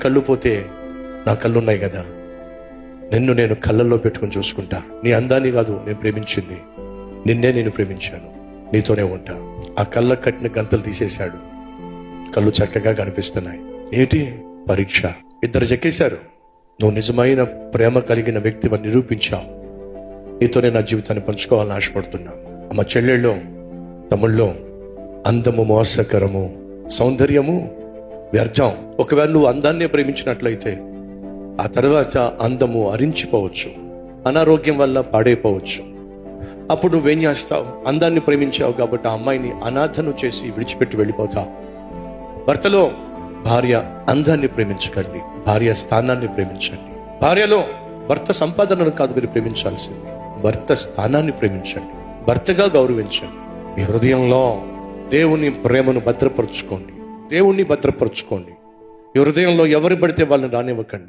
కళ్ళు పోతే నా కళ్ళు ఉన్నాయి కదా, నిన్ను నేను కళ్ళల్లో పెట్టుకుని చూసుకుంటా. నీ అందాన్ని కాదు నేను ప్రేమించింది, నిన్నే నేను ప్రేమించాను, నీతోనే ఉంటా. ఆ కళ్ళ కట్టిన గంతలు తీసేశాడు, కళ్ళు చక్కగా కనిపిస్తున్నాయి. ఏంటి పరీక్ష? ఇద్దరు చెక్కేశారు. నువ్వు నిజమైన ప్రేమ కలిగిన వ్యక్తిని నిరూపించావు. నీతోనే నా జీవితాన్ని పంచుకోవాలని ఆశపడుతున్నా. అమ్మ చెల్లెళ్ళు, తమ్ముళ్ళు, అందము మోసకరము, సౌందర్యము వ్యర్థం. ఒకవేళ నువ్వు అందాన్నే ప్రేమించినట్లయితే ఆ తర్వాత అందము హరించిపోవచ్చు, అనారోగ్యం వల్ల పాడైపోవచ్చు. అప్పుడు నువ్వేం చేస్తావు? అందాన్ని ప్రేమించావు కాబట్టి ఆ అమ్మాయిని అనాథను చేసి విడిచిపెట్టి వెళ్ళిపోతావు. భర్తలో భార్య అందాన్ని ప్రేమించకండి, భార్య స్థానాన్ని ప్రేమించండి. భార్యలో భర్త సంపాదనను కాదు మీరు ప్రేమించాల్సింది, భర్త స్థానాన్ని ప్రేమించండి, భర్తగా గౌరవించండి. మీ హృదయంలో దేవుని ప్రేమను భద్రపరచుకోండి, దేవుణ్ణి భద్రపరచుకోండి. ఈ హృదయంలో ఎవరు పడితే వాళ్ళని రానివ్వకండి.